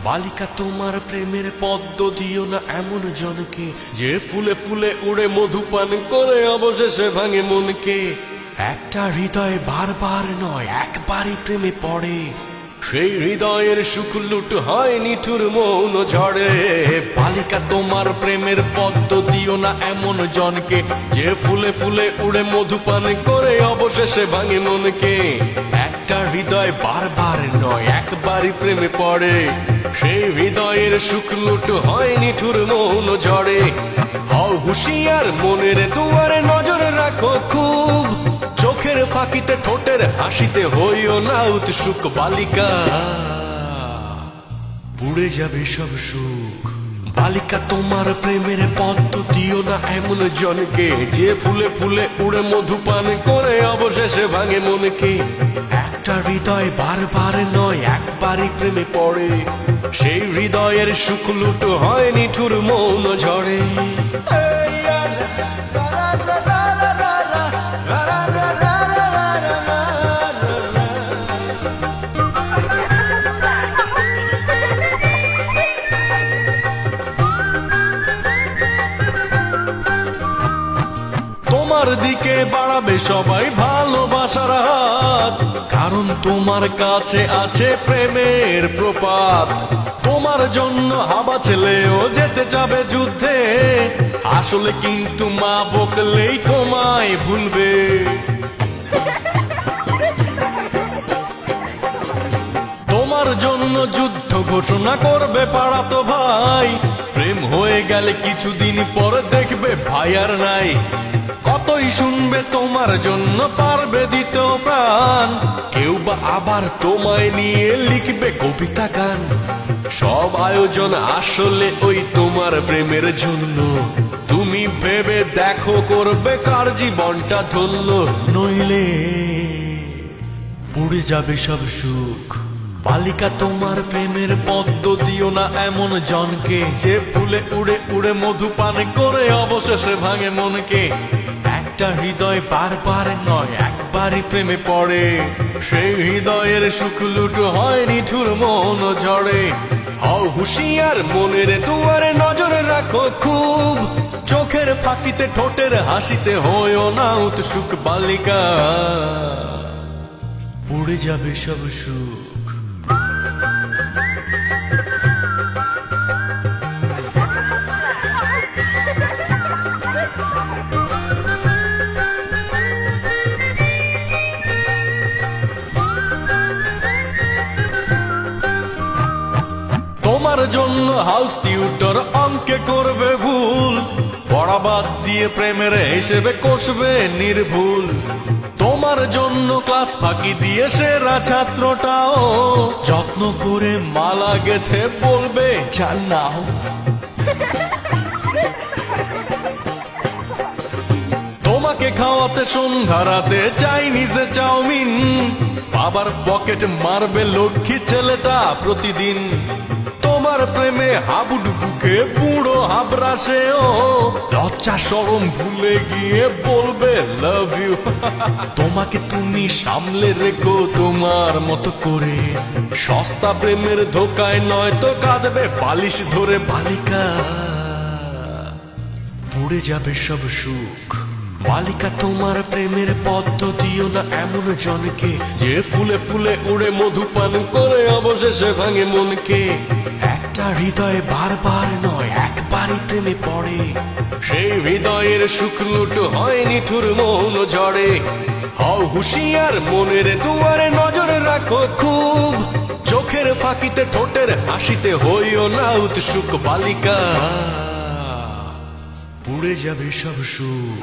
বালিকা তোমার প্রেমের পদ্ম দিও না এমন জনকে, যে ফুলে ফুলে উড়ে মধুপান করে অবশেষে ভাঙে মনকে। একটা হৃদয় বারবার নয় একবারই প্রেমে পড়ে, সেই হৃদয়ের সুখ লুট হয় নিঠুর মৌন ঝড়ে। বালিকা তোমার প্রেমের পদ্ম দিও না এমন জনকে, যে ফুলে ফুলে উড়ে মধুপান করে অবশেষে ভাঙে মনকে। একটা হৃদয় বারবার নয় একবারই প্রেমে পড়ে, সেই হৃদয়ের সুখ লুট হয় নিঠুর মৌন ঝড়ে। হও হুঁশিয়ার মনের দুয়ারে নজর রাখো খুব, চোখের ফাঁকিতে ঠোঁটের হাসিতে হইও না উৎসুক। বালিকা পুড়ে যাবে সব সুখ। বালিকা তোমার প্রেমের পদ্ম দিও না এমন জনকে, যে ফুলে ফুলে উড়ে মধুপান করে অবশেষে ভাঙে মনকে। একটা হৃদয় বারবার নয় একবারই প্রেমে পড়ে, সেই হৃদয়ের সুখ লুট হয় নিঠুর মৌন ঝড়ে। তোমার দিকে বাড়াবে সবাই ভালোবাসার হাত, কারণ তোমার কাছে আছে প্রেমের প্রপাত। তোমার জন্য হাবা ছেলেও যেতে যাবে যুদ্ধে, আসলে কিন্তু মা বকলেই তোমায় ভুলবে। তোমার জন্য যুদ্ধ ঘোষণা করবে পাড়াতো ভাই, প্রেম হয়ে গেলে কিছুদিন পর দেখবে ভাই আর নাই। কতই শুনবে তোমার জন্য পারবে দিতে প্রাণ, কেউ বা আবার তোমায় নিয়ে লিখবে কবিতা গান। সব আয়োজন আসলে ওই তোমার প্রেমের জন্য, তুমি ভেবে দেখো করবে কার জীবনটা ধন্য। নইলে পুড়ে যাবে সব সুখ। বালিকা তোমার প্রেমের পদ্ম দিও না এমন জনকে, যে ফুলে উড়ে উড়ে মধুপান করে অবশেষে ভাঙে মনকে। একটা হৃদয় বারবার নয় একবারই প্রেমে পড়ে, সেই হৃদয়ের সুখ লুট হয় নিঠুর মৌন ঝড়ে। হও হুঁশিয়ার মনের দুয়ারে নজর রাখো খুব, চোখের ফাঁকিতে ঠোঁটের হাসিতে হইও না উৎসুক। বালিকা উড়ে যাবে সব সুখ। তোমার জন্য হাউস টিউটর অঙ্কে করবে ভুল, পড়া বাদ দিয়ে প্রেমের হিসেবে কষবে নির্ভুল। তোমার জন্য ক্লাস ফাঁকি দিয়ে সেরা ছাত্রটাও যত্ন করে মালা গেথে বলবে জান নাও। তোমাকে খাওয়াতে সন্ধ্যা রাতে চাইনিজে চাউমিন, বাবার পকেট মারবে লক্ষ্মী ছেলেটা প্রতিদিন। তোমার প্রেমে হাবুডুবুকে বুড়ো হাবরাসেও লজ্জা শরম ভুলে গিয়ে বলবে লাভ ইউ। তোমাকে তুমি সামলে রেখো তোমার মতো করে, সস্তা প্রেমের ধোকায় নয় তো কাঁদবে বালিশ ধরে। বালিকা পুড়ে যাবে সব সুখ। বালিকা তোমার প্রেমের পদ্ম দিও না এমন জনকে, যে ফুলে ফুলে উড়ে মধুপান করে অবশেষে ভাঙে মনকে। একটা হৃদয় বারবার নয় একবারই প্রেমে পড়ে, সেই হৃদয়ের সুখ লুট হয় নিঠুর মৌন ঝড়ে। হও হুঁশিয়ার মনের দুয়ারে নজর রাখো খুব, চোখের ফাঁকিতে ঠোঁটের হাসিতে হইও না উৎসুক। বালিকা পুড়ে যাবে সব সুখ।